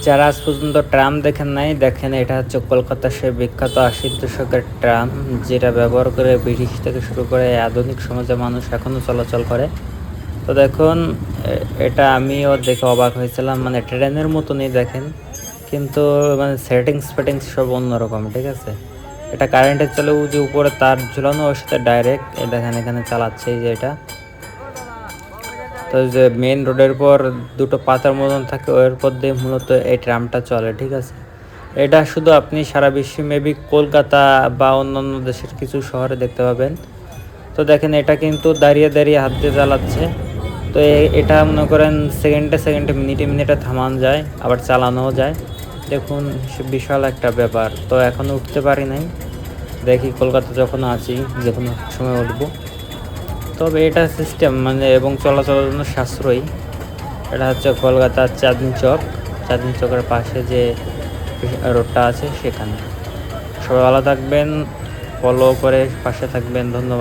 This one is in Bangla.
যারা আজ পর্যন্ত ট্রাম দেখেন নাই, দেখেন এটা হচ্ছে কলকাতার সেই বিখ্যাত ৮০ দশকের ট্রাম, যেটা ব্যবহার করে ব্রিটিশ থেকে শুরু করে আধুনিক সমাজে মানুষ এখনও চলাচল করে। তো দেখুন এটা আমিও দেখে অবাক হয়েছিলাম, মানে ট্রেনের মতনই দেখেন, কিন্তু মানে সেটিংস ফেটিংস সব অন্যরকম, ঠিক আছে। এটা কারেন্টে চলে, যে উপরে তার ঝুলানো, ওর সাথে ডাইরেক্ট দেখেন এখানে চালাচ্ছে এই যে এটা। তো যে মেন রোডের পর দুটো পাতার মতন থাকে, ওর পর দিয়ে মূলত এই ট্রামটা চলে, ঠিক আছে। এটা শুধু আপনি সারা বিশ্বে মেবি কলকাতা বা অন্যান্য দেশের কিছু শহরে দেখতে পাবেন। তো দেখেন এটা কিন্তু দাঁড়িয়ে দাঁড়িয়ে হাত দিয়ে চালাচ্ছে। তো এটা মনে করেন সেকেন্ডে সেকেন্ডে মিনিটে মিনিটে থামানো যায়, আবার চালানোও যায়। দেখুন বিশাল একটা ব্যাপার। তো এখনও উঠতে পারি নাই, দেখি কলকাতা যখন আছি যে কোনো সময় উঠবো। তবে এটা সিস্টেম মানে এবং চলাচলের জন্য সাশ্রয়ী। এটা হচ্ছে কলকাতার চাঁদনি চক, চাঁদনি চকের পাশে যে রোডটা আছে সেখানে। সবাই ভালো থাকবেন, ফলো করে পাশে থাকবেন, ধন্যবাদ।